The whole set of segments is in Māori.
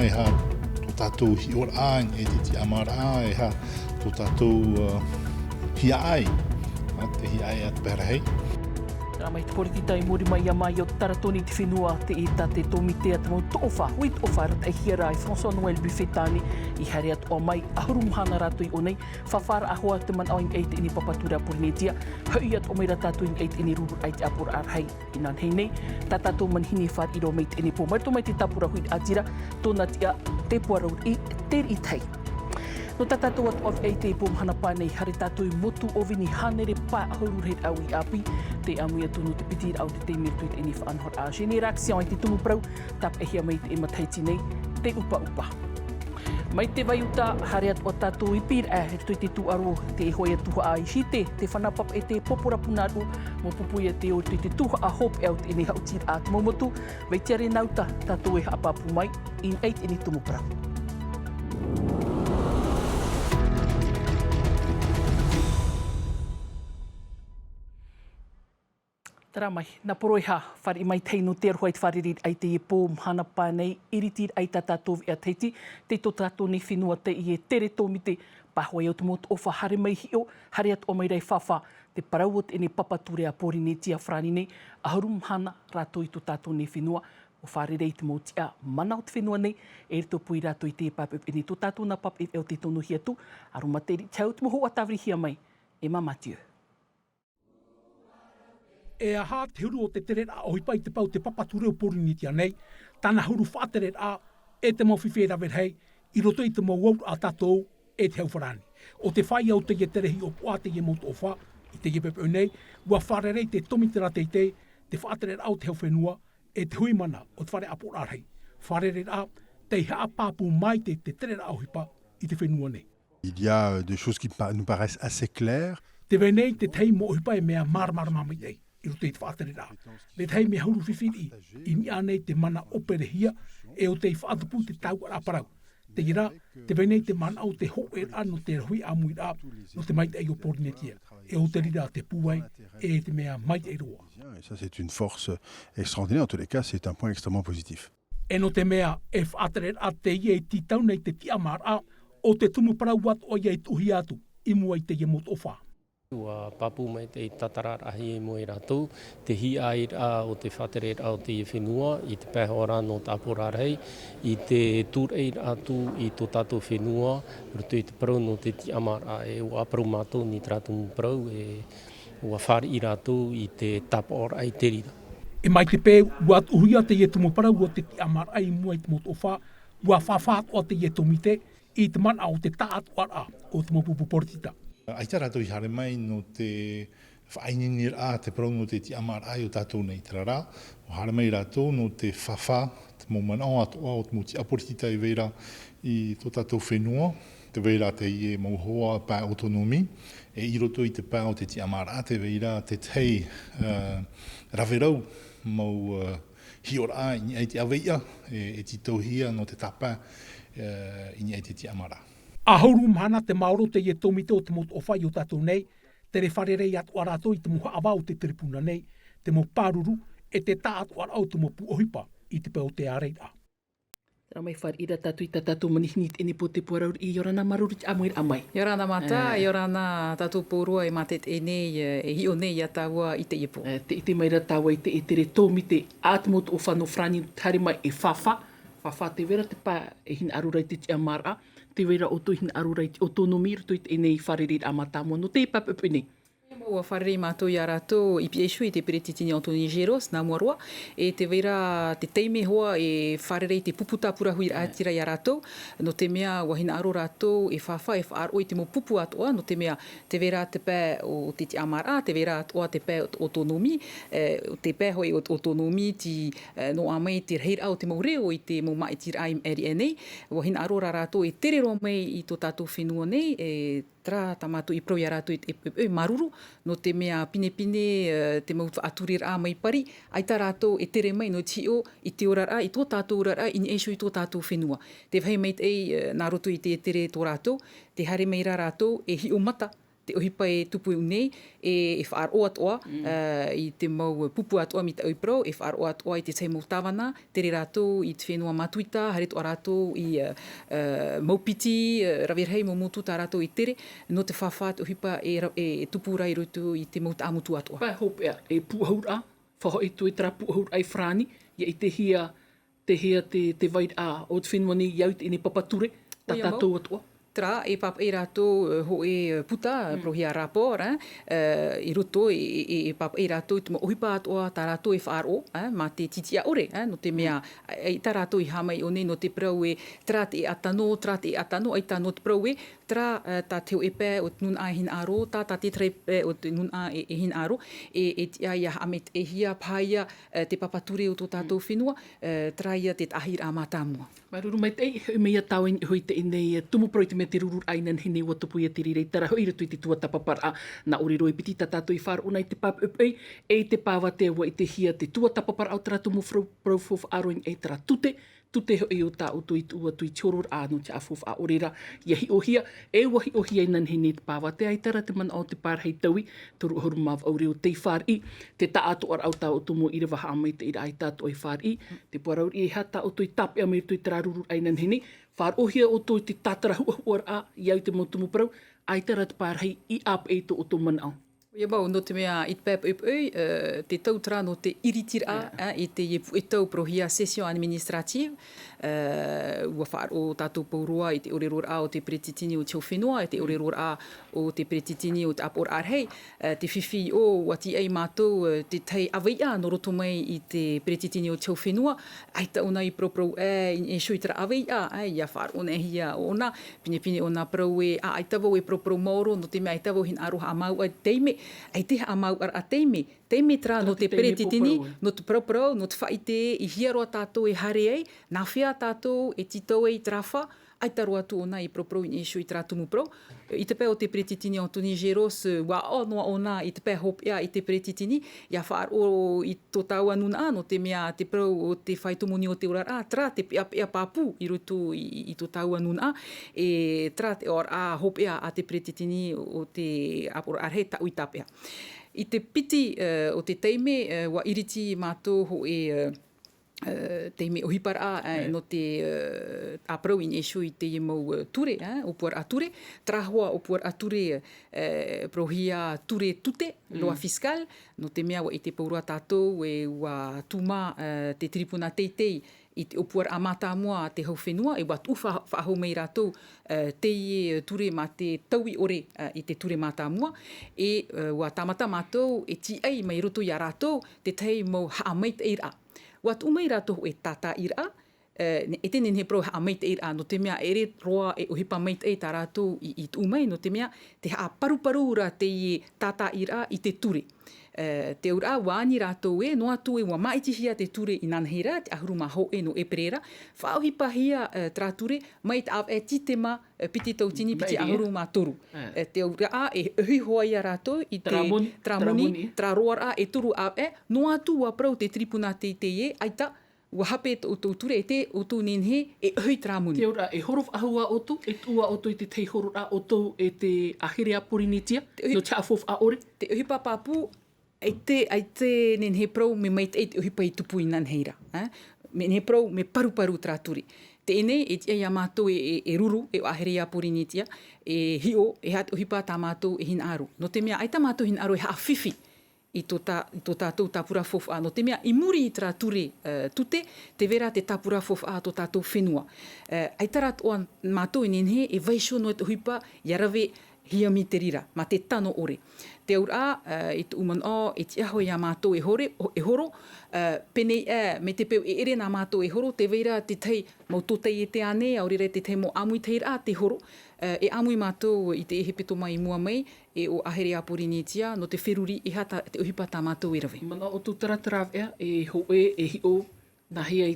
e ha tō tātou hi ora ai e te amara e ha tō tātou hi ai. Te hi ai at pera hei. Tara mai te poriti tai mori mai a mai o taratoni te whenua te e tate tōmi te atamo tōwha, hui tōwha rata e hiara ai François Noël Buffetani i hare atu o mai ahurumhana rato i onei, whawhara ahoa te man au eit ini papatura porinetia, hui atu o mai ratato i eit ini ruru ai te apura arhei. I nan hei nei, tatato man hini whar i ro mei te ini pō. Mai tō mai te tapura hui atira, tōna tia te puarau i teri i tei. No tatato atu of e te pōmhana pānei hare tātou i motu o vini hanere pā ahururhet au i api, te amui atu no te pitir au te teimir tuit e ni whaanhor a. Sheni reaksion i te tumu prau, tap e hia mai te e mataiti nei, te upa upa. Mai te vaiuta hare atu o tātou i pīr he tui te tuaro te e hoi atuha a i hite, te whanapap e te popora punaru, mo pupui e te o tui te tuha a hope out i ni hautir a te momotu, vei tiare nauta tātou e haapapu mai, in eit i ni tumu prau. Tara mai, nā poroiha, whare i mai teino te aruha i te wharerid ai te e pō mhana pānei, iritir ai tā tātou i a teiti, te tō tātou nei whenua te i e tere tōmi te pāhoi au te motu ofa hare mai hio, hare atu o mai rei whawha, te parauot e ne papature a porinetia whrani nei, aharum hana rātou i tō tātou nei whenua, o whare rei te mōti a mana o te whenua nei, e rito pui rātou i te papep e ne tō tātou na papep e o te tono hiatu, aruma te ritau te moho a tāwri hia mai, e mamatiu. E aha te huru o te tere a o hipai te pau te papature o porinitia nei, tana huru whaatere a e te mawhiwhi rawer hei, i roto i te mawau a tātou e te hauwharani. O te whai au te ie terehi o pua te ie mautu o wha, i te ie pepe nei, ua wharerei te tomitera te whaatere a o te hauwhenua, e te hui mana o te whare apo rarhei. Wharere a te haa pāpū mai te tere a o hipa i te whenua nei. Il y a des choses qui nous paraissent assez claires. Te venei te tei mo o hipa e mea maramaramami nei. I roto i te whaatere rā. Le tei me hauru whiwhiri i ni anei te mana opere hia e o te whaatupu te tau ar aparau. Te ira, te venei te mana au te ho e rā no te hui amui rā no te maite ei o porinetia. E o te rira te puai e te mea maite ei roa. Et ça, c'est une force extraordinaire. En tous les cas, c'est un point extrêmement positif. E no te mea e whaatere rā te ie ti tau nei te tiamar a o te tumu parau wat o iei tuhi atu i mua i te ie mot o wha. Ua papu mai te tatarar ahi e moe rātou, te hi ai rā o te whatere rā o te whenua, i te pēhora no tāpora rei, i te tūr ei rātu i tō tātou whenua, rutu i te parau no te ti amara e ua parau mātou ni trātou parau e ua whare i rātou i te tāpora ai te rira. E mai te pē, ua uhuia te ie tumu parau o te ti amara ai mua i te moto o wha, ua whawhat o te ie tomite i te mana o te taat o ara o te mopupu portita. Aita rātou i hare mai no te whainini rā te parau no te ti amara ai o tātou nei tera rā. O hare mai rātou no te whawha, te mōmana o atoa o te mōti aporitita i veira i tō tātou whenua. Te veira te i e mauhoa pā autonomi. E i roto i te pā o te ti amara te veira te tei rawerau mau hiora i ni ai te aveia e ti tauhia no te tapa i ni ai te ti amara. Ahuru mana te maoro te ie tomite o te motu o whai o tātou nei, te re wharerei atu arato i te muha awau te teripuna nei, te mo pāruru e te tā atu arau te mo puohipa i te peo te areira. Tara mai whare ira tātou i tātou manihinit e ni po te puaraur i Yorana Maruru amoi amai. Yorana mata, Yorana tātou pōrua e matet e nei, e hio nei a tāua i te ipo. Te ite mai ra tāua i te e tere tōmite ātimotu o whano frani tare mai e whawha. Whawha te vera te pā e hin arurai te tia mara. Te vera o tō hin arurai te autonomi rutu i te enei wharerir a mātāmua no te papapu nei. Ua whareri mātou i a rātou i pieshu i te peretitini o Tony Geros, nā muaroa, e te veira te teime hoa e wharerei te puputa purahui ātira i a rātou, no te mea wahina aro rātou e whawha e whaaro i te mo pupu atoa, no te mea te veira te pē o te amara, te veira atoa te pē o autonomi, te pē hoi o autonomi ti no amai te reira o te maureo i te mo mai tira ai eri enei, wahina aro rātou e tere ro mei i tō tātou whenua nei, tra tamatu i proi rātou e maruru, no te mea pine te mautu aturi rā mai pari, aita rātou e tere mai no tio i te ora rā, i tō tātou ora rā, i ni eishu i tō tātou whenua. Te whai mai ei nā roto i te tere tō rātou, te hare mai rā rātou e hi o mata, te ohipa e tupu unei e whaaro atoa i te mau pupu atoa mi te oiprau, e whaaro atoa i te teimau tawana, tere rātou i te whenua matuita, hare toa rātou i maupiti, rawerhei mo motu tā rātou i tere, no te whawha te ohipa e tupu rai roto i te mau taamutu atoa. Pai hope e puahura, whaho e tui tera puahura ai whrani, ia i te hia te vaid o te whenua ni iau i ne papature, tā tātou atoa. Tra, e papa e rātou ho e puta, prohia rapor, i roto e papa e rātou te mo ohipa atoa tā rātou e whaaro, ma te titia ore, no te mea, e tā rātou i hamai o nei no te prau e tra te e atano, ai tā no te prau e, tra tā teo e pē o te nun a e hin aro, tā te tre pē o te nun a e hin aro, e tia ia amet e hia pāia te papature o tō tātou whenua, tra ia te ahir a mātāmua. Mai ruru mai tei, me ia tau hoi te inei tumu proi te me te ruru ainan hene ua tupu ia te rirei tara hoi ratu i te tua tapapara na ori roi piti tātou i wharu unai te pāp upei e te pāwa te ua i te hia te tua tapapara au tara tumu profof aroin e tara tute hoi o tā utu i tua tui tioror āno te afof a orera ia hi o hia e wahi o hia inan hene te pāwa te aitara te mana o te pārhei taui toru horu mav au reo te whāri te tā atu ar au tā o tumu i rewa haamai te ira ai tātou i whāri te puaraur i hata o tui tape a me tui tara ruru ainan hene whārohia o tui te tātara huahuar a iau te motumu parau aitara te pārhei i ap e to o tō mana au. Ia mau, no te mea i te pēp te tautara no te iritira i te e tau prohia session administrative ua whaaro tātou paurua i te orerora o te peretitini o teo whenua, i te orerora o te peretitini o te apor arhei, te whiwhi o wati ei mātou te tei awaia no roto mai i te peretitini o teo whenua, aita ona i proprou e shuitara awaia, ia whaaro ona hia o ona, pine ona prau e aitawau e proprou mauro, no te mea aitawau hin aroha a mau a teime, ai te ha mau ar a teime tra no te peretitini, no te parau, no te whaite i hiaroa tātou e hare ei, nā whia tātou e titau ei trafa, ai taroa tu ona i proprou i esho i tra tumu pro. I te pē o te peretitini o Tony Geros, wa noa ona i te pē hopea i te peretitini, ia whaaro i tō tāua nuna no te mea te prau o te whaitumuni o te ora tra te pea pāpū i rutu i tō tāua nuna, e tra te or hopea a te peretitini o te apora arhe ta ui tāpea. I te piti o te teime, wa iriti mātou ho teime ohipara no te aprau in esho i te mau ture, o puar a ture, trahua o puar a ture prohia ture tute, loa fiskal, no te mea wa i te paurua tātou e wa tūma te tripuna teitei i te opuar a mātāmua te hau whenua, e wat uwha whaahau mei rātou te ture mā te taui ore i te ture mātāmua, e wa tāmata mātou e ti ei mai roto i a rātou te tei mau haamait e ira. Wat umei rātou e tata ira, e tenen he pro haamait e ira, no te mea ere roa e ohipa mait e tā rātou i umei, no te mea te haa paru ra te tata ira i te ture. Te ura wāni rātou e, no atu e wa maitihia te ture i nanheira, te ahuru maho e no eperera, whaohipa hia tra ture, mai te av e titema piti tautini, piti ahuru mā toru. Te ura e uhihoa ia rātou i te tramoni, tra roara e toru av e, no atu wa prau te tripuna te e, aita, ua hape o tō ture e te o tō nenhe e uhi tramoni. Te ura e horof ahua o tō, e tua o tō i te tei horora o tō e te ahere a porinitia, no te afof a ore. Te uhipa pāpū, ai te nenhe prau me mai te uhipa i tupu i nanheira. Me nenhe prau me paru tra turi. Te ene, e tia ia mātou e ruru, e ahere a porinitia, e hio, e hat uhipa tā mātou e hin aru. No te mea, ai tā mātou hin aru e haa whiwhi. I tō tātou tāpura fofa. No te mea, i muri i tra ture tute, te vera te tāpura fofa tō tātou whenua. Ai tarat o mātou i nenhe, e vaisho no e te huipa, i arawe hia mi te rira, ma te tano ore. Te aura, i te uman o, e te aho i a mātou e horo, penei me te peo e ere nā mātou e horo, te veira te tei mau tōtei e te ane, aurere te tei mau amui te ira te horo, e amui mātou i te ehe peto mai mua mai, e o ahere a porinitia, no te wheruri e hata te uhipa tā mātou e rawe. Mana o tū tarataraw ea, e hoe, e hio, nā hea i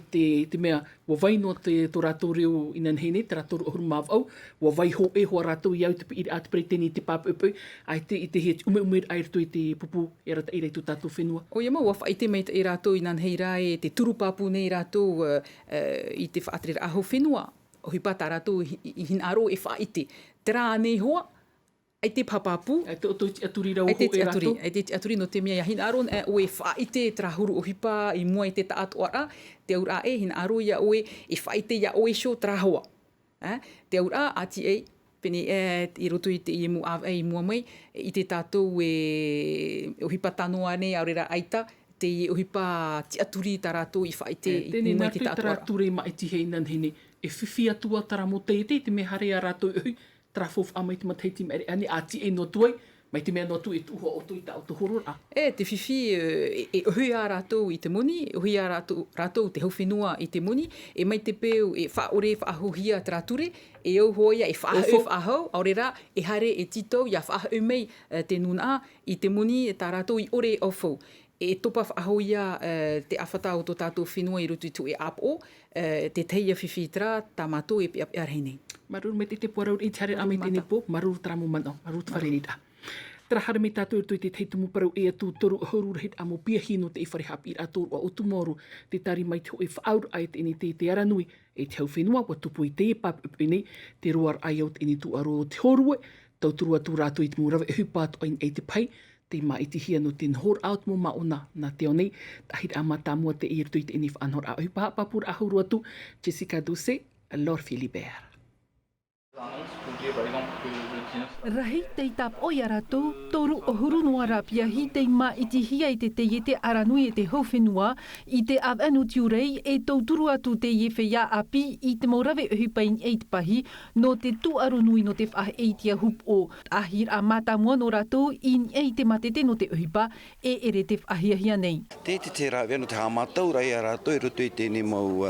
te mea, wa vai no te tō rātou reo inan hene, te rātou ohuru māw au, wa vai hoe hoa rātou i au te pi ate pereteni te pāpupau, ai te i te he ume ai rato i te pupu e rata i rei tū tātou whenua. O ia mau, wa whaite mei te rātou inan hei rā e te turu pāpu nei rātou i te whaatere aho whenua, o hipa tā rātou i hin aro e whaite. Te rā nei hoa, ai te papapu, Ai te oto i aturi rau ai te ho e rato. ai te aturi no te mea ia hina aro oe whaite trahuru o hipa i mua i te taatu ara, te aura e hina aro ia oe e whaite ia oe sho trahoa. Te aura ati e pene i roto i te iemu i mua mai, i te tātou o hipa tanoa nei aurera aita, te o hipa ti aturi ta rātou i whaite i mua i te tātou ara. Tēnei ture mai ti hei nan hene, e whiwhi atua tara mo te me hare a rātou hui, tara fof amai te matei mere ane, ati e no tuai, mai te mea no tu e tuho o tu i ta o te horora. Te whiwhi e hui a rātou i te moni, hui a rātou te hauwhenua i te moni, e mai te pēu e whaore whaahohia te rāture, e au hoia e whaahau, aurera e hare e tito ia whaahau mei te nuna i te moni tā rātou i ore au whau. E topa whaahau ia te awhata o tō tātou whenua i rutu tu e apo, te teia whiwhi tera, tā mātou e pe arhene. Maruru me te puarau i te hare ame tēne po, maruru tara mo mana, maruru te wharenita. Tara hara me tātou e te teitumu parau e atu toru horura hit amo pia hino te i whare hapi i ato o tumoru, te tari mai te ho e whaauru ai te ene te aranui, e te hau whenua, wa tupu i te e papu nei, te roar ai au te ene tu aro o te horue, tauturu atu rātou i te mūrawe e hupātu ai e te pai, te ma i te hia no te nhor out mo maona na te onei, tahit a matamua te i rutu i te ene whanhor a hupa papura a huru atu, Jessica Douce, Lord Philibert. Rahi te tap o ia rātou, toru o huru noa rapia hi te ma i te hia i te te aranui e te hauwhenua, i te avanu tiurei e tauturu atu te whea api i te maurawe uhupain e te pahi, no te tu arunui no te whahe e tia hup o ahir a matamua no rātou in e te matete no te uhipa e ere te whahiahia nei. Te rawe no te hamatau rai a rātou e roto i tēne mau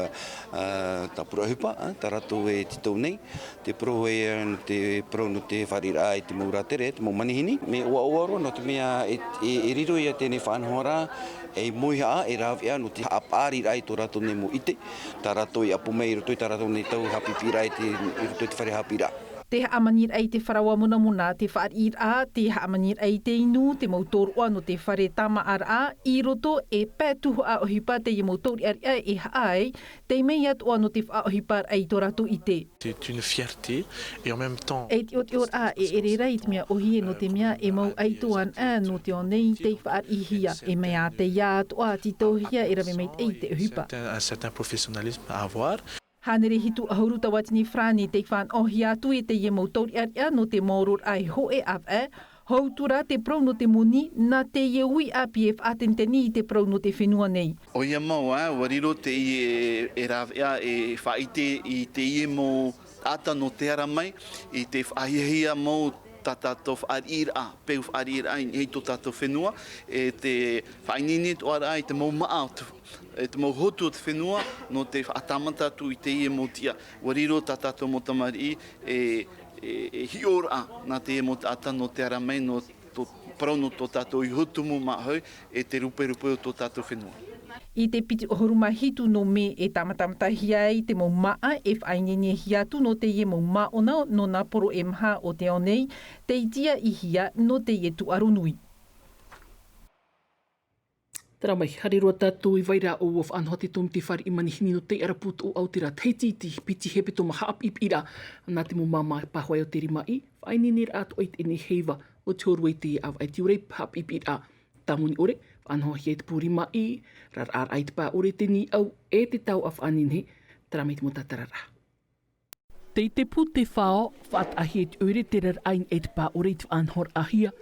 tapura uhipa, tā rātou e titou nei, te pro e te pro no te wharira i te maura tere, te mau manihini. Me ua oaro no te mea e riro ia tēne whanhora e moiha a e rawea no te apari rai tō rātou nei mo ite. Tā rātou i apu mei roto i tā rātou nei tau hapipira i roto i te whare hapira. Te haamanir ai te wharawa muna muna, te whaarir a, te haamanir ai te inu, te mautorua no te whare tama ar a, i roto e pētuhu a ohipa te i mautori ar a e haai, te mei atua no te whaohipa ai tō rātou i te. C'est une fierté et en même temps... E te otior a e erera i te mea ohi e no te mea e mau ai tuan a no te onei te whaarihia, e mea te ia atua titohia e rawe meit ei te ohipa. Un certain professionnalisme à avoir. Hanere hitu ahuruta watini frani te whan ohi atu e te iemau tauri aria no te maurur ai ho e ap e, hautura te prau no te muni na te ieui a PF atenteni i te prau no te whenua nei. O ia mau, wariro te i e rawea e whaite i te iemau ata no te ara mai, i te whahiahia mau tātou whaarir a, peu whaarir a i tō tātou whenua, e te whainini o ara i te mau maa, e te mau hotu o te whenua, no te whaatamata tu i te iemau tia. Wariro tātou mo tamari e hiora na te iemau ata no te ara mai, no tō prauno tō tātou i hutumu mahau, e te rupe o tō tātou whenua. I te piti o horuma hitu no me e tamatamata hia i te mau maa e whainene hiatu no te ie mau maona no nā poro e maha o te onei, te itia i hia no te ie tu arunui. Tara mai, hareroa tātou i waira o of anhote tōm te whare i manihini no te araputu o Aoteara teititi, piti hepe tō maha apipira, nā te mo mama pahoi o te rimai, whainene ato oit e ne heiva o te horua i te au ai te urei apipira. Tamuni ore, anho hi e te pūri mai, rar ar ai te pā ore te ni au e te tau af anine, tara mai te mota tarara. Tei te pu te whao, whaat ahi e te ure te rar ain e te pā ore te anhor ahia,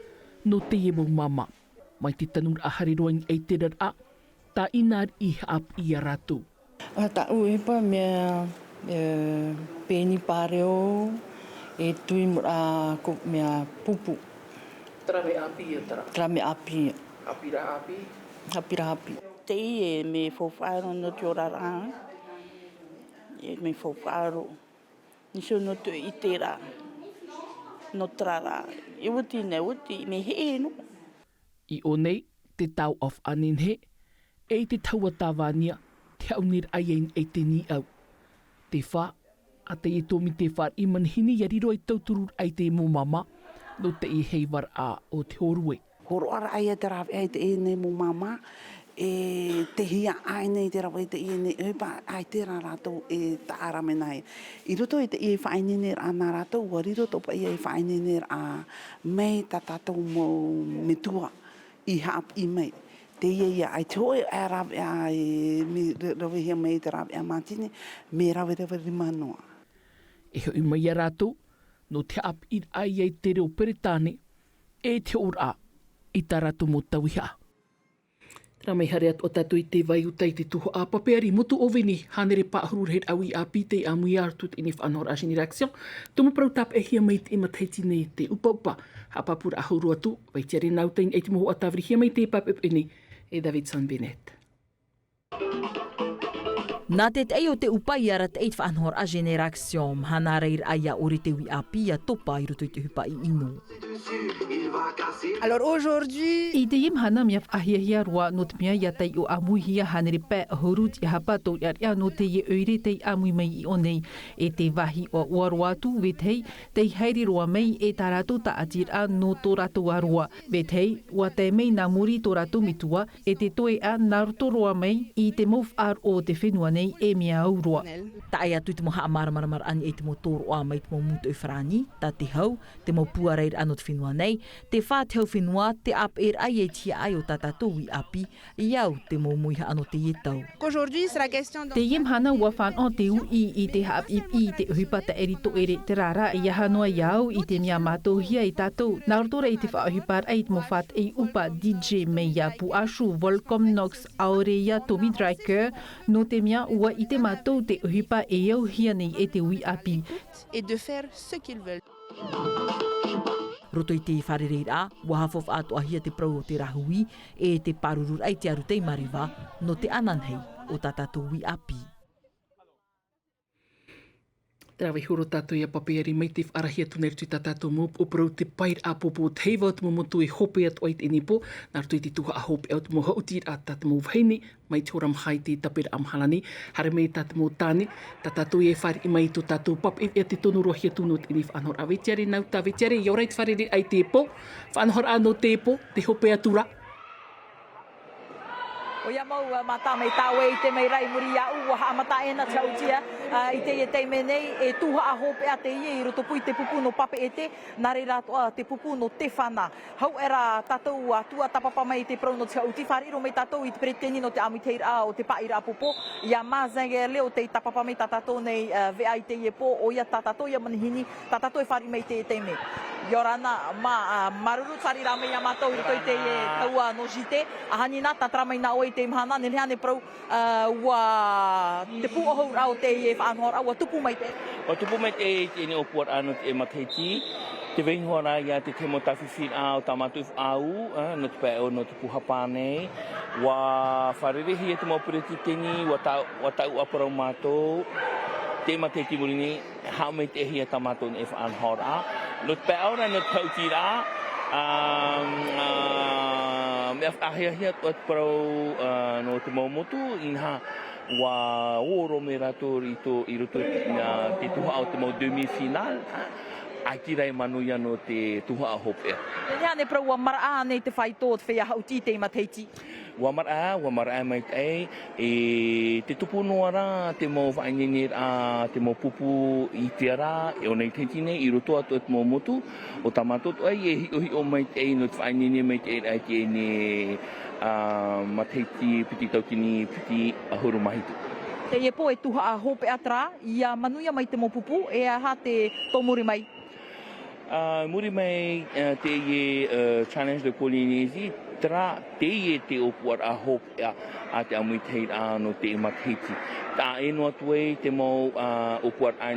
no te e mau mama. Mai te tanur a hariroing e te rar a, ta inar i ap i a rātou. Ta ue pa mea pēni pāreo, e tui mura ko mea pupu. Tara me api e tara? Tara me api. Apira api? Apira api. Te i e me whawhaero no te orara. E me whawhaero. Niso no te i te rā. No trara. E wuti ne wuti me he no. I o nei, te tau of aninhe, e te taua tāwania, te aunir aien e te ni au. Te wha, a te e tōmi te whar i manhini i riro e tauturur ai te mo mama, no te i heivar a o te horue. Horo ara ai te rawe ai te e nei mo mama, te hia ai nei te rawa te i nei epa ai te rā rātou e taara me nei. I roto i te i whainene rā nā rātou, wa riro topa i e whainene rā mei ta tātou mō metua i haap i mei. Te ia ai te hoi e rawe a e rawe hia mei te rawe a mātini, me rawe rima noa. E hoi mai a rātou, no te ap i ai ai te reo peretane, e te ora i tā rātou mō tauiha. Tera mai hare atu o tātou i te vai utai te tuho a papeari motu oveni hanere pāhuru reit au i a pite a mui artut i ni whanor a génération. Tumu prau tap e hia mai te imataiti ne te upa ha papura a hauru atu, vai tiare nautain e te moho a tawri hia mai te papep ini e Davidson Bennett. Nā te tei o te upai ara te eit whanhor a génération, hana reir aia ori te wi api a topa i roto i te hupa I ino. Alors aujourd'hui, I te im hana mia whahia roa no te mea ia tei o amui hia hanere pē ahurut I hapa tau ia no te ie oire tei amui mai I onei e te wahi o uaroa tu vetei tei heiri roa mei e tā rātou ta atir a no tō rātou aroa. Vetei, ua te mei nā muri tō rātou mitua e te toe a nā roto roa mei I te mof ar o te whenua nei e mea aurua. Ta ai atu te mo haa maramara ani e te mo tōro a mai te mo mutu e whrani, ta te hau, te mo pua reir ano te whenua nei, te whā te hau whenua, te ap er ai e tia ai o tātou I api, iau te mo muiha ano te ietau. Te iem hana ua whan o te ui I te haap I te uhipa ta eri to ere te rara I ahanoa iau I te mea mātou hia I tātou. Nā rotora I te whaohipar ai te mo what e upa DJ Meia pu ashu Volcom Nox Aureia Tommy Driker no te mea ua I te mātou te uhipa e au hia nei e te ui api. Et de faire ce qu'ils veulent. Roto I te wharereira, ua hafof atu ahia te prau o te rahui e te parurur ai te aru tei mariwa no te ananhei o tātou ui api. Tera wai huro tātou ia papeari mai te whaarahia tūnei rutu tātou mōp o prau te pair a popo o te heiva o te momotu e hope atu ai te inipo, nā rutu I te tuha a hope au te mo hautir a tātou mō whaine, mai te ora mhai te tapera amhalani, hare mei tātou mō tāne, tātou e whare I mai tō tātou pap e te tono rohia tūno te ini whanhor a vetiare nau tā vetiare, i orai te wharere ai te epo, whanhor anō te epo, te hope atura. O ia mau mata mai tāwe I te mei rai muri a ua haa mata e na tautia I te e teime nei e tuha a hope a te ie I roto pui te pupu no pape e te nare rātua te pupu no te whana. Hau era tātou a tua tapapa mai te prau no te hauti whariro mai tātou I te preteni no te amiteir a o te paira a popo. Ia mazenge leo te tapapa mai tātou nei vea I te ie po o ia tātou ia manihini tātou e whari mai te e teime. Yorana maruru whari rā mei a mātou I roto I te e taua no jite. Ahani nā tātara mai nā oi te mhana, nene hane prau ua te pu o hau rao te e whaanhora, ua tupu mai te. O tupu mai te e ne opuar anu te e mateiti, te weinhora ia te mo tawhiwhin a o tamatu au, no te pēo no te puhapane, ua wharerehi e te mo pureti teni, ua tau aparau mātou, te mateiti murini, hao mai te hi a tamatu e whaanhora. No te pēo no te tautira, me ahia tu pro no te momotu inha wa oro me rato I roto te tuha o te mo demi final ai tirai manuia no te tuha a hope. Ia ne pro wa mara nei te whai tō te whea hauti te mateiti. Wa mara mai e te tupu noara te mo whainenir a te mo pupu I te ara e o nei teitine I roto atu te mo motu o tamatot ai e hi o mai te no te whainenir mai te ai te ne mateiti piti tautini piti ahuru mahitu. Te e po e tuha a hope atra ia manuia mai te mo pupu e aha te tomuri mai. Muri mai te e challenge de Polynésie tra te e te opuar a hope a te amuitei a no te mateiti. Ta e no atuei te mo opuar a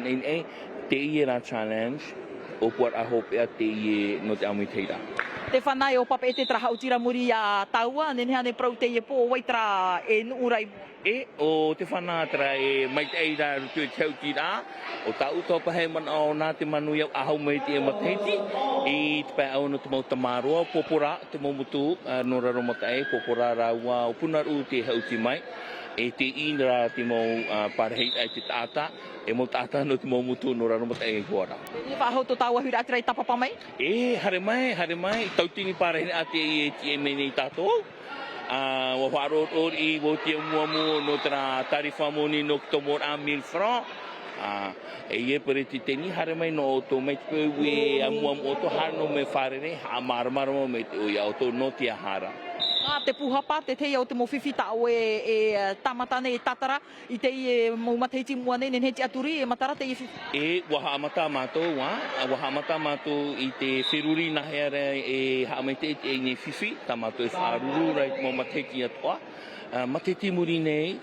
te e ra challenge opuar a hope a te e no te amuitei a. Te whanai o papa e te traha utira muri a taua, nene hane prau te e po o waitra e nuurai. E, o te whanatra e mai te eira rutu e te utira, o ta utopa hei mana o nā te manu iau ahau mai te e mateiti, I te pai au no te mau tamaroa, popora, te mau mutu, no raromata e, popora raua, o punaru te hauti mai, e te inra te mau paraheit ai te tata, e mau tata no te mau mutu no raromata e kuara. E whahau to tāua hura atirai tapapa mai? E, hare mai, tautini paraheit a te e mei nei tātou. wa wharo i wo tia muamu no tra tarifa moni no tomor a 1000 francs. E ia pere ti teni hare mai no to mai pe we amuam o to hano me whare ne ha marmar mo me o ia o to no tia hara. Te puhapa, te te au te mo whiwhita o e tamatane e tatara i te i mo mateiti mua nei nenheti aturi e matara te i whiwhita. E waha amata mātou, waha amata mātou i te whiruri na heara e haamete e nei whiwhi, ta mātou e whaaruru rai mo mateiti atua. Mateiti muri nei,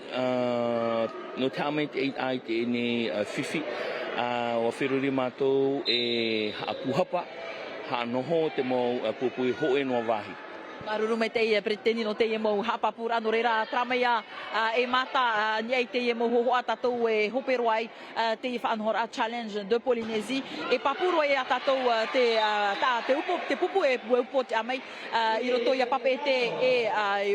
no te haamete e ai te nei whiwhi, o whiruri mātou e haapuhapa, haanoho te mo pupui hoe noa wahi. Maruru mai te ia preteni no te ia mo hapapura no reira tramea e mata niai te ia mo hoho atatou e hopero ai te i whaanhora challenge de Polynésie e papuro e atatou te pupu e upo te amai i roto ia papete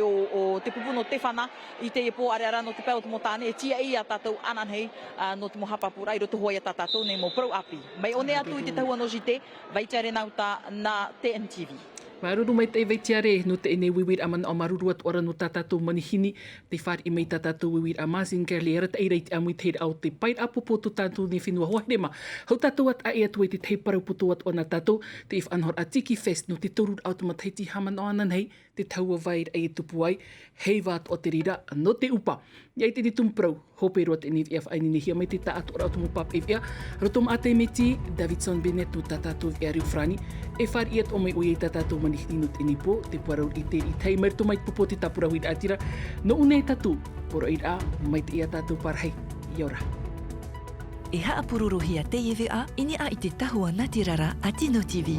o te pupu no te whana i te po areara no te peo te motane e tia i atatou ananhei no te mo hapapura i roto hoi atatou ne mo pro api. Mai one atu i te tahua no jite vaitare nauta na TNTV. Maruru mai te veitiare no te ene wiwir amana o maruru at ora no tātātou manihini te whār i mei tātātou wiwir a Mazinga lera te eireit amui te au te pair apopo to tātou ne whenua hoa rema. Hau tātou at a ea tue te te paraupoto at ona tātou te if anhor a Tiki Fest no te torur automateiti haman o anan hei te taua vair e tupu ai hei wāt o te rira no te upa. Iai te tumprau hopero at ene via whaini nehia mai te tātu ora automopap e via rotom a te meti Davidson Bennett no tātātou via riufrani e whār iat o mai o iei tātātou manihini no te nipo te puarau i te i tei marito mai pupo te tapura hui atira no une tatu poro i a mai te ia tātou parhei i ora. E haa pururuhia te iwi a ini a i te tahua natirara a Tino TV.